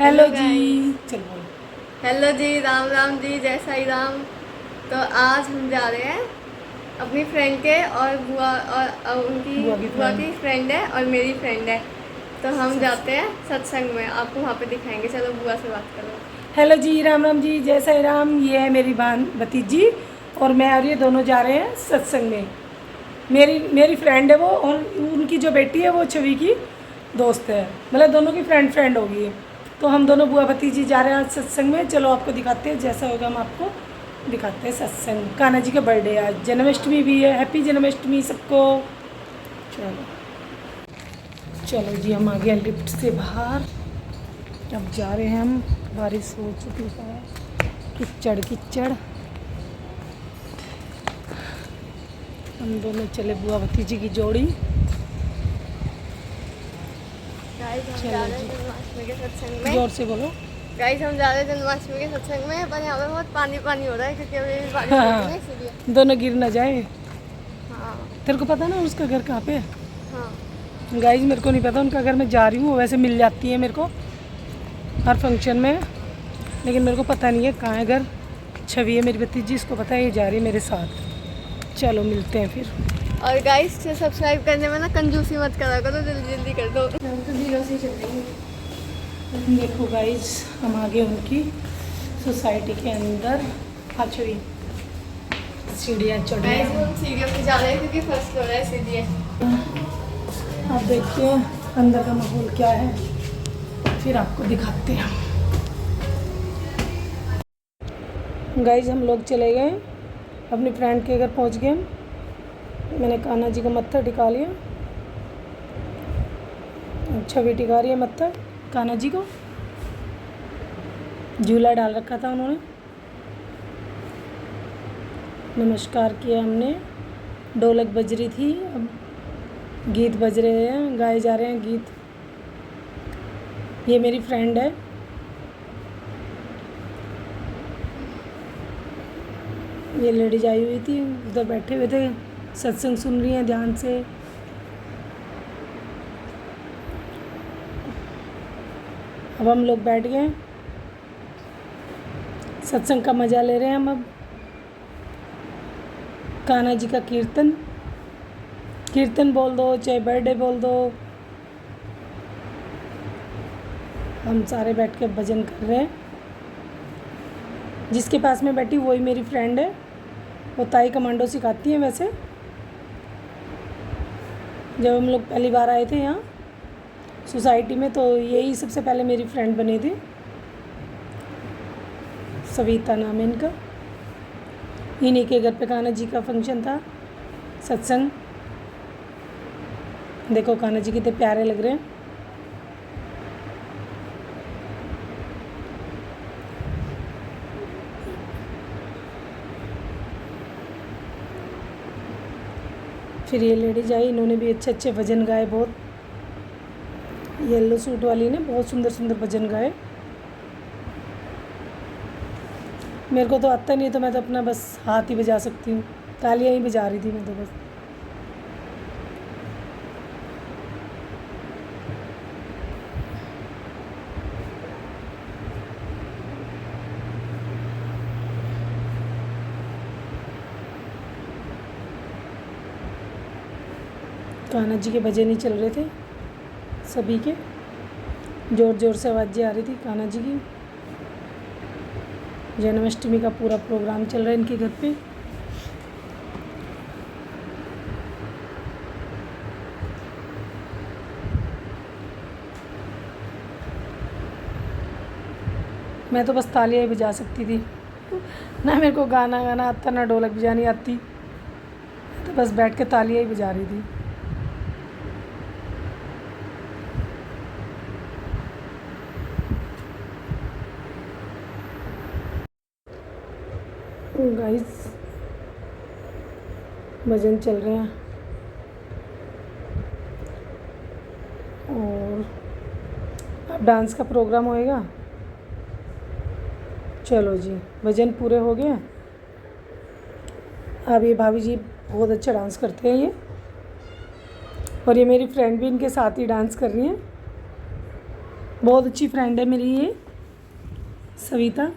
Hello जी। Guys. चल बोल। Hello जी, राम राम जी, जय साई राम। तो आज हम जा रहे हैं अपनी फ्रेंड के और बुआ और उनकी बुआ की बुआ फ्रेंड। की फ्रेंड है और मेरी फ्रेंड है। तो हम जाते हैं सत्संग में, आपको वहाँ पे दिखाएंगे। चलो बुआ से बात करो। हेलो जी, राम राम जी, जय साई राम। ये है मेरी बहन भतीजी और मैं और ये दोनों जा रहे हैं सत्संग में। मेरी मेरी फ्रेंड है वो, और उनकी जो बेटी है वो छवि की दोस्त है। मतलब दोनों की फ्रेंड फ्रेंड होगी। तो हम दोनों बुआ भतीजी जा रहे हैं आज सत्संग में। चलो आपको दिखाते हैं, जैसा होगा हम आपको दिखाते हैं। सत्संग, कान्हा जी का बर्थडे आज, जन्माष्टमी भी है। हैप्पी जन्माष्टमी सबको। चलो चलो जी, हम आ गए लिफ्ट से बाहर। अब जा रहे हैं हम। बारिश हो चुकी है, कीचड़ कीचड़। हम दोनों चले, बुआ भतीजी की जोड़ी। गाइस हम जा चलो रहे हैं जी, जन्माष्टमी के सत्संग में। जोर से बोलो। गाइस हम जा रहे हैं जन्माष्टमी के सत्संग में, पर यहाँ पे बहुत पानी पानी हो रहा है क्योंकि अभी बारिश हुई थी ना, हाँ, इसीलिए। दोनों गिर ना जाए। हाँ तेरे को पता ना उसका घर कहाँ पे है? हाँ। गाइज मेरे को नहीं पता उनका घर। मैं जा रही हूँ, वैसे मिल जाती है मेरे को हर फंक्शन में, लेकिन मेरे को पता नहीं है कहाँ है घर। छवि है मेरी भतीजी, इसको पता है, ये जा रही है मेरे साथ। चलो मिलते हैं फिर। और गाइस सब्सक्राइब करने में ना कंजूसी मत करा करो, जल्दी जल्दी कर दो। हम तो दिनों से चल रही हूँ। देखो गाइज, हम आ गए उनकी सोसाइटी के अंदर। हाँ छवि, सीढ़ियाँ चढ़ रहे गाइस हैं। हम सीढ़ियों पे जा रहे हैं क्योंकि फर्स्ट फ्लोर है, इसलिए। आप देखते हैं अंदर का माहौल क्या है, फिर आपको दिखाते हैं। गाइज हम लोग चले गए, अपनी फ्रेंड के घर पहुंच गए हम। मैंने कान्हा जी का मत्था टिका लिया। छवि टिका रही है मत्था कान्हा जी को। झूला डाल रखा था उन्होंने। नमस्कार किया हमने। ढोलक बज रही थी, अब गीत बज रहे हैं, गाए जा रहे हैं गीत। ये मेरी फ्रेंड है। ये लेडीज आई हुई थी, उधर बैठे हुए थे, सत्संग सुन रही हैं ध्यान से। अब हम लोग बैठ गए, सत्संग का मज़ा ले रहे हैं हम। अब कान्हा जी का कीर्तन, कीर्तन बोल दो चाहे बर्थडे बोल दो, हम सारे बैठ के भजन कर रहे हैं। जिसके पास में बैठी वही मेरी फ्रेंड है। वो ताई कमांडो सिखाती हैं वैसे। जब हम लोग पहली बार आए थे यहाँ सोसाइटी में, तो यही सबसे पहले मेरी फ्रेंड बनी थी। सविता नाम है इनका। इन्हीं के घर पे कान्हा जी का फंक्शन था, सत्संग। देखो कान्हा जी कितने प्यारे लग रहे हैं। फिर ये लेडीज आई, इन्होंने भी अच्छे अच्छे भजन गाए। बहुत, येलो सूट वाली ने बहुत सुंदर सुंदर भजन गाए। मेरे को तो आता नहीं है, तो मैं तो अपना बस हाथ ही बजा सकती हूँ। तालियां ही बजा रही थी मैं तो बस। कान्हा जी के भजन ही चल रहे थे सभी के, ज़ोर ज़ोर से आवाज़ें आ रही थी कान्हा जी की। जन्माष्टमी का पूरा प्रोग्राम चल रहा है इनके घर पे। मैं तो बस तालियां ही बजा सकती थी ना मेरे को गाना गाना आता, ना ढोलक बजानी आती। तो बस बैठ के तालियां ही बजा रही थी। गाइस भजन चल रहे हैं और अब डांस का प्रोग्राम होएगा। चलो जी, भजन पूरे हो गए। अब ये भाभी जी बहुत अच्छा डांस करते हैं ये, और ये मेरी फ्रेंड भी इनके साथ ही डांस कर रही हैं। बहुत अच्छी फ्रेंड है मेरी ये सविता।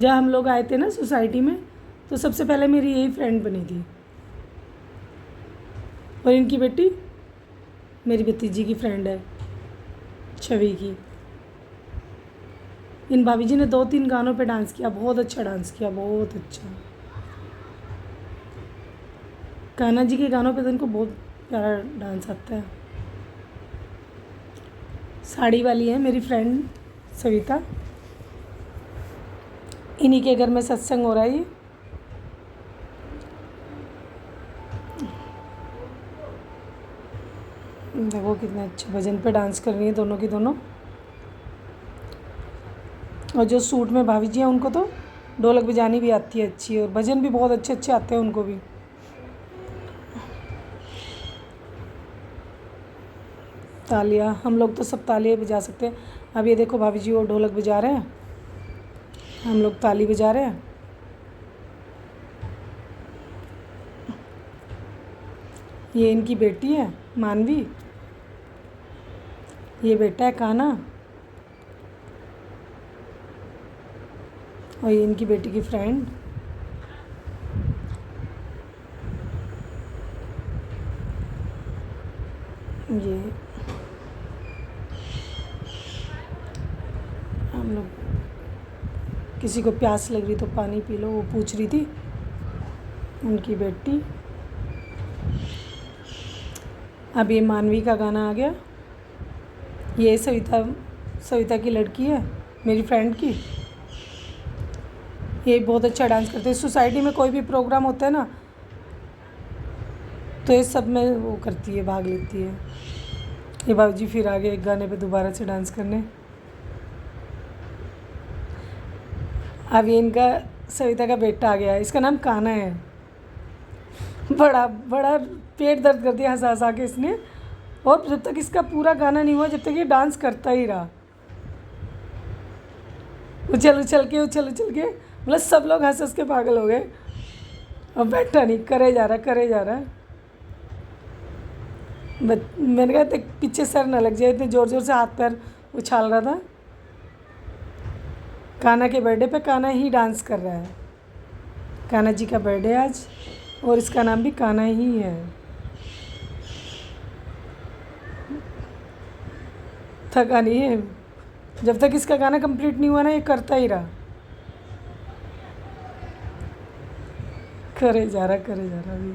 जब हम लोग आए थे ना सोसाइटी में, तो सबसे पहले मेरी यही फ्रेंड बनी थी। और इनकी बेटी मेरी भतीजी की फ्रेंड है, छवि की। इन भाभी जी ने 2-3 गानों पे डांस किया, बहुत अच्छा डांस किया, बहुत अच्छा। कान्हा जी के गानों पे तो इनको बहुत प्यारा डांस आता है। साड़ी वाली है मेरी फ्रेंड सविता। इन्हीं के घर में सत्संग हो रहा है ये। देखो कितने अच्छे भजन पे डांस कर रही हैं दोनों की दोनों। और जो सूट में भाभी जी हैं उनको तो ढोलक बजानी भी आती है अच्छी, और भजन भी बहुत अच्छे अच्छे आते हैं उनको भी। तालियां, हम लोग तो सब तालियां बजा सकते हैं। अब ये देखो भाभी जी वो ढोलक बजा रहे हैं, हम लोग ताली बजा रहे हैं। ये इनकी बेटी है मानवी, ये बेटा है कान्हा, और ये इनकी बेटी की फ्रेंड। ये हम लोग, किसी को प्यास लग रही तो पानी पी लो, वो पूछ रही थी उनकी बेटी। अब ये मानवी का गाना आ गया। ये सविता की लड़की है मेरी फ्रेंड की। ये बहुत अच्छा डांस करते हैं। सोसाइटी में कोई भी प्रोग्राम होता है ना, तो ये सब में वो करती है, भाग लेती है। ये बाबूजी फिर आ गए एक गाने पे दोबारा से डांस करने। अब ये इनका सविता का बेटा आ गया है, इसका नाम कान्हा है। बड़ा बड़ा पेट दर्द कर दिया हंसा हंसा के इसने। और जब तक इसका पूरा गाना नहीं हुआ, जब तक ये डांस करता ही रहा, उछल उछल के मतलब सब लोग हंस हंस के पागल हो गए। अब बैठा नहीं, करे जा रहा। मैंने कहा तक पीछे सर न लग जाए, इतने ज़ोर ज़ोर से हाथ पैर उछाल रहा था। कान्हा के बर्थडे पे कान्हा ही डांस कर रहा है। कान्हा जी का बर्थडे आज, और इसका नाम भी कान्हा ही है। थका नहीं है, जब तक इसका गाना कंप्लीट नहीं हुआ ना, ये करता ही रहा। करे जा रहा अभी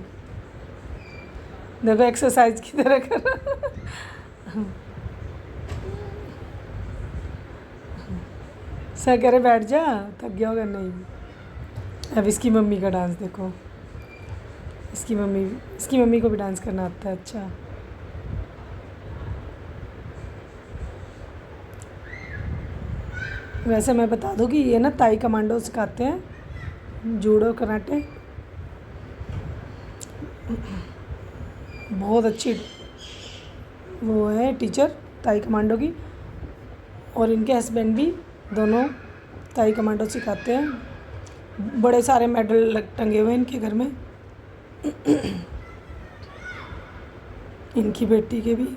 देखो, एक्सरसाइज की तरह कर रहा। सर कह रहे बैठ जा, थक गया होगा। नहीं। अब इसकी मम्मी का डांस देखो। इसकी मम्मी को भी डांस करना आता है। अच्छा, वैसे मैं बता दूँ कि ये ना ताई कमांडो सिखाते हैं, जूडो कराटे। बहुत अच्छी वो है टीचर ताई कमांडो की। और इनके हस्बैंड भी दोनों ताई कमांडो सिखाते हैं। बड़े सारे मेडल टंगे हुए हैं इनके घर में। इनकी बेटी के भी।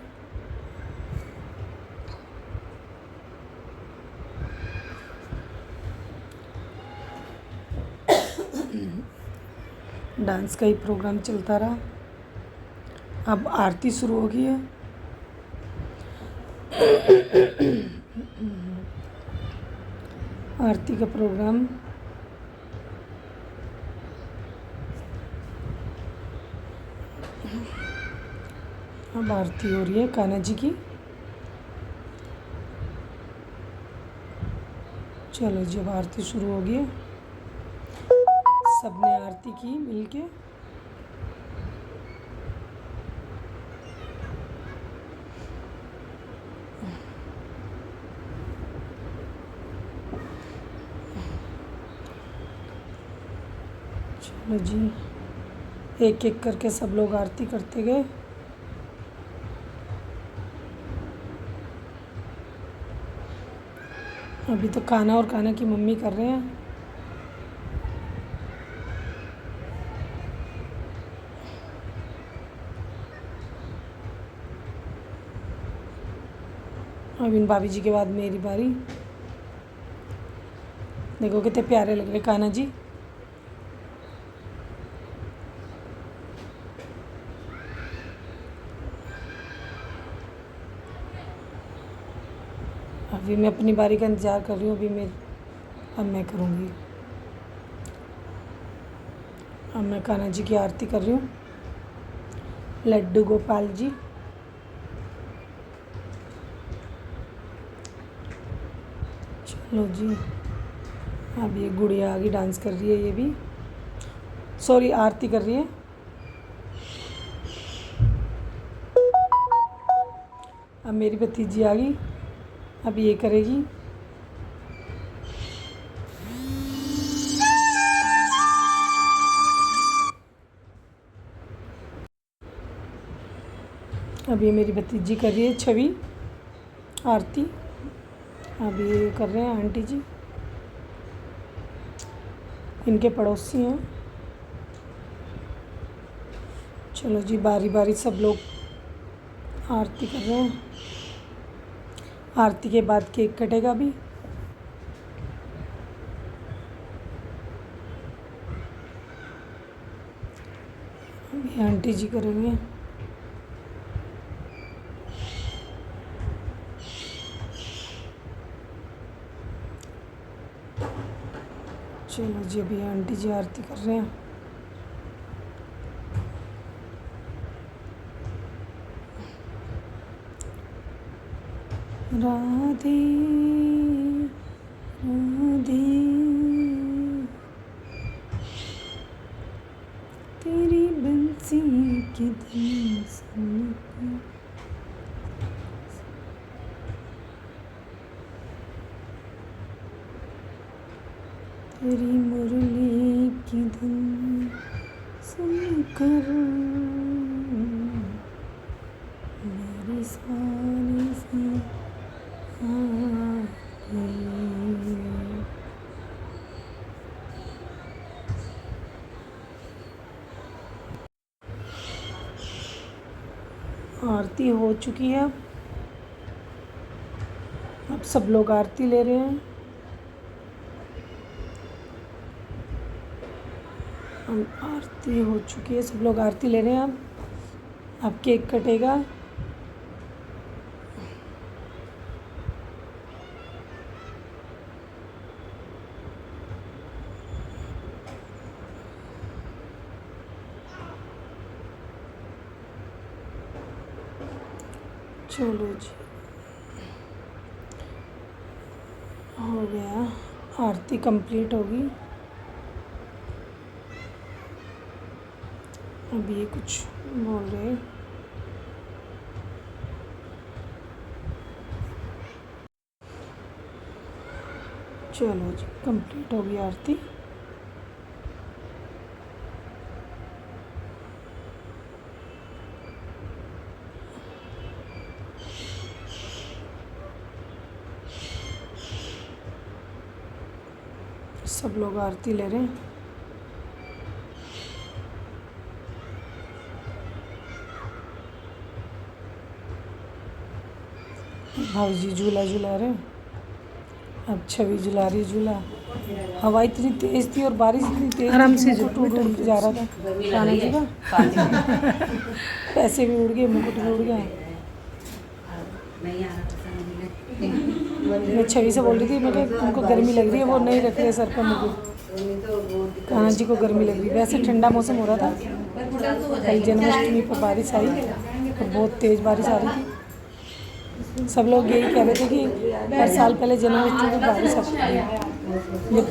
डांस का ही प्रोग्राम चलता रहा। अब आरती शुरू हो गई है। आरती का प्रोग्राम अब आरती हो रही है कान्हा जी की। चलो जी, अब आरती शुरू हो गई है। सबने आरती की मिलके। चलो जी, एक एक करके सब लोग आरती करते गए। अभी तो कान्हा और कान्हा की मम्मी कर रहे हैं। अब इन भाभी जी के बाद मेरी बारी। देखो कितने प्यारे लग रहे कान्हा जी। अभी मैं अपनी बारी का इंतज़ार कर रही हूँ। अब मैं करूँगी। अब मैं कान्हा जी की आरती कर रही हूँ। लड्डू गोपाल जी। चलो जी। अब ये गुड़िया आगे डांस कर रही है, ये भी सॉरी आरती कर रही है। अब मेरी भतीजी आ गई, अब ये करेगी। अब ये मेरी भतीजी कर रही है छवि आरती। अब ये कर रहे हैं आंटी जी, इनके पड़ोसी हैं। चलो जी, बारी बारी सब लोग आरती कर रहे हैं। आरती के बाद केक कटेगा भी। अभी आंटी जी करेंगे। चलो जी, अभी आंटी जी आरती कर रहे हैं। राधे राधे तेरी बंसी की धुन सुन के। तेरी मुरली की धुन सुनकर मेरी सारी सी आरती हो चुकी है। अब सब लोग आरती ले रहे हैं। अब आरती हो चुकी है, सब लोग आरती ले रहे हैं। अब केक कटेगा। चलो जी, हो गया, आरती कंप्लीट होगी। अब ये कुछ बोल रहे हैं। चलो जी, कंप्लीट होगी आरती। सब लोग आरती ले रहे हैं। भाभी जी झूला झूला रहे हैं। अब छवि झूला रही झूला। हवा इतनी तेज थी और बारिश इतनी तेज, आराम से टूट टूट जा रहा था कान्हा जी का। पैसे भी उड़ गए, मुकुट भी उड़ गया। मैं छवि से बोल रही थी, मैं उनको गर्मी लग रही है, वो नहीं रख रहे सर पर मुकुट। कान्हा जी को गर्मी लग रही। वैसे ठंडा मौसम हो रहा था, कल जन्माष्टमी पर बारिश आई और बहुत तेज़ बारिश आ रही थी। सब लोग यही कह रहे थे कि हर साल पहले जन्माष्टमी पर बारिश आती है। जब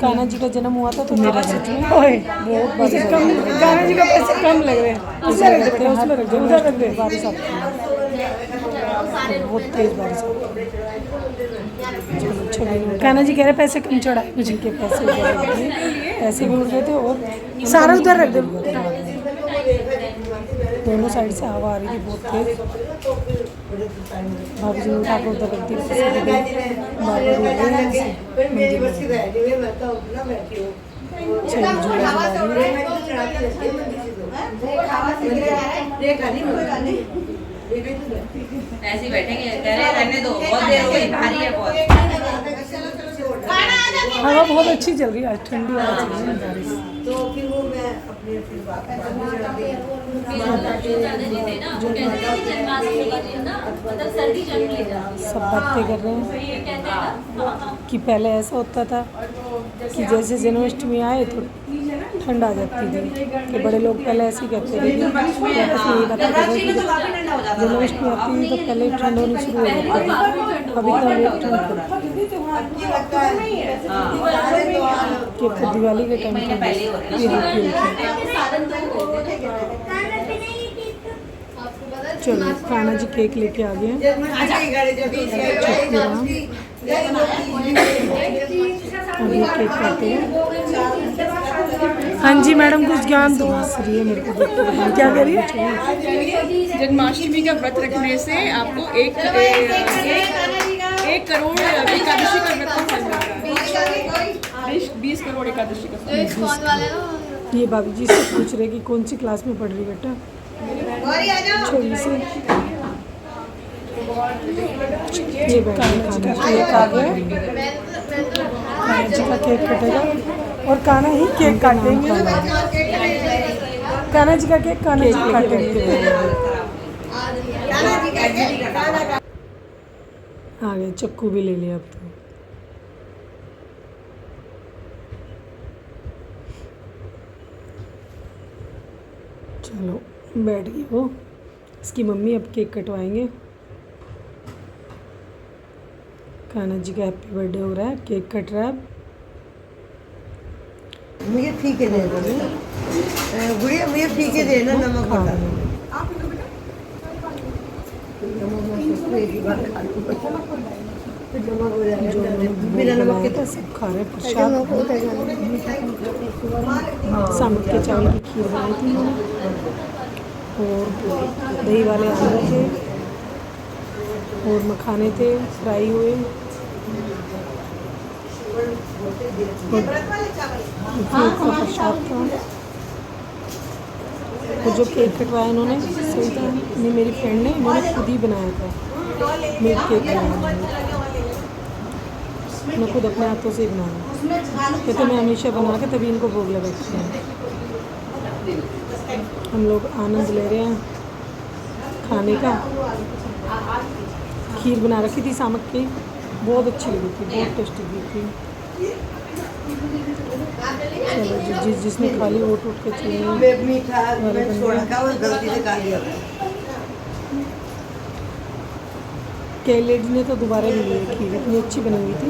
कान्हा जी का जन्म हुआ था तो मेरा सच में बहुत बारिश। कान्हा जी का पैसे कम लग रहे हैं, उसमें रख देते हैं, उसमें रख देते, उधर रख दे। बारिश आती है, बहुत तेज़ बारिश आती है। कान्हा जी कह रहे पैसे कम चढ़ाए, मुझे के पैसे उधर रख दिए, पैसे भी उड़ गए थे और सारा उधर रख दे। दोनों साइड से हवा आ रही थी बहुत तेज। भाभी जी ने उठा कर उधर रख दी। ऐसे ही बैठेंगे, कह रहे हैं रहने दो, बहुत देर हो गई, भारी है बहुत। हवा बहुत अच्छी चल रही है आज, ठंडी हवा चल रही है बारिश। तो फिर वो मैं अपने फिर बात सब बातें कर रहे हैं कि पहले ऐसा होता था कि जैसे जन्माष्टमी आए तो ठंड आ जाती थी, कि बड़े लोग पहले ऐसे ही कहते थे कि आपस में यही बातें कर रहे थे कि जन्माष्टमी आती थी तो पहले ठंड होनी शुरू हो जाती थी। अभी तो लेट ठंड पड़ती कि फिर दिवाली के टाइम पे ये हल्की हल्की। चलो कान्हा जी केक लेके आ गए हैं। अभी केक काटे हैं। हाँ जी मैडम, कुछ ज्ञान तो हंस रही है मेरे को देख के। क्या कह रही है? जन्माष्टमी का व्रत रखने से आपको एक करोड़ एकादशी का व्रत का फल मिलता है। 20 करोड़ एकादशी का फल। कौन वाले ना ये भाभी जी से पूछ रहे कि कौन सी क्लास में पढ़ रही बेटा? छोटी से ये कान्हा जी का केक आ गया। कान्हा जी का केक कटेगा और कान्हा ही केक काटेंगे। कान्हा जी का केक कान्हा जी काटेंगे। आ गए, चक्कू भी ले लिया अब तो। चलो बैठ गई वो। इसकी मम्मी अब केक कटवाएंगे। कान्हा जी का हैप्पी बर्थडे हो रहा है, केक कट रहा है अब। मुझे फीके दे दो गुड़िया, मुझे फीके देना, नमक खा बता रहे हैं। नमक हो जाएगा जो उन्होंने बिना भोग नमक के बनाया था सब खा रहे हैं प्रसाद। सामक के चावल की खीर बनाई थी उन्होंने, और दही वाले आलू थे, और मखाने थे फ्राई हुए, केक का प्रसाद था। और जो केक कटवाया इन्होंने सही था, ये मेरी फ्रेंड ने, इन्होंने खुद ही बनाया था। मिल्क केक बनाया मैं खुद अपने हाथों से ही बनाया। कहते मैं हमेशा बना के तभी इनको भोग लगाती हूँ। हम लोग आनंद ले रहे हैं खाने का। खीर बना रखी थी सामक की, बहुत अच्छी लगी थी, बहुत टेस्टी लगी थी। चलो जिसने खा ली वो टूट के चाहिए। मीठा मैं छोड़ा का और गलती से खा लिया। के लेडी ने तो दोबारा भी ली खीर, इतनी अच्छी बनी हुई थी।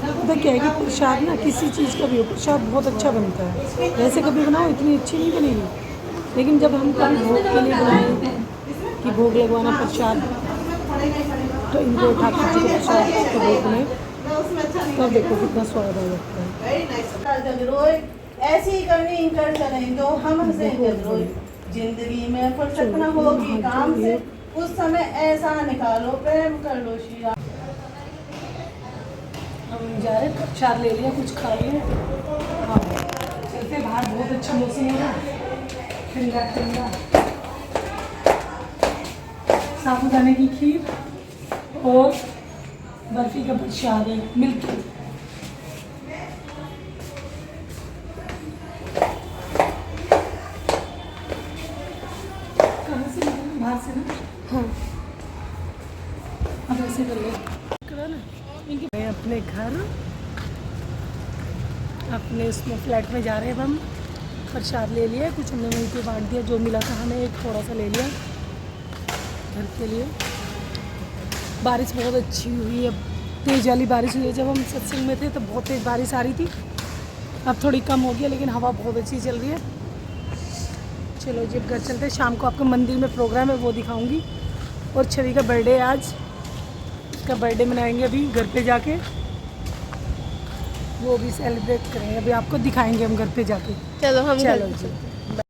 पता क्या है कि प्रसाद ना किसी चीज़ का भी हो, प्रसाद बहुत अच्छा बनता है। वैसे कभी बनाओ इतनी अच्छी नहीं बनेगी, लेकिन जब हम कभी भोग के लिए बनाए कि भोग लगवाना प्रसाद, तो इनको ठाकुर जी के प्रसाद का भोग बनाए, तब देखो कितना स्वाद आ जाता है। ऐसी ही करनी कर चलें तो हम हंसे रोज जिंदगी में फुर्सत न होगी काम से, उस समय ऐसा निकालो प्रेम कर लो शिया। हम जा रहे हैं, प्रसाद ले लिया, कुछ खा लिया। हाँ चलते बाहर, बहुत अच्छा मौसम है ना, ठंडा ठंडा। साबूदाने की खीर और बर्फी का प्रसाद है, मिल्क केक। कहाँ से मिलेगा? बाहर से ना। हाँ अब ऐसे कर लो, करो ना। मैं अपने घर, अपने उसमें फ्लैट में जा रहे हैं हम। प्रसाद ले लिया, कुछ हमने वहीं पे बांट दिया, जो मिला था हमें एक थोड़ा सा ले लिया घर के लिए। बारिश बहुत अच्छी हुई है, तेज़ वाली बारिश हुई है। जब हम सत्संग में थे तो बहुत तेज़ बारिश आ रही थी, अब थोड़ी कम हो गई, लेकिन हवा बहुत अच्छी चल रही है। चलो जब घर चलते हैं, शाम को आपको मंदिर में प्रोग्राम है वो दिखाऊंगी। और छवि का बर्थडे है आज, इसका बर्थडे मनाएंगे अभी घर पे जाके, वो भी सेलिब्रेट करेंगे, अभी आपको दिखाएंगे हम घर पे जाके। चलो हम चलो घर- जी।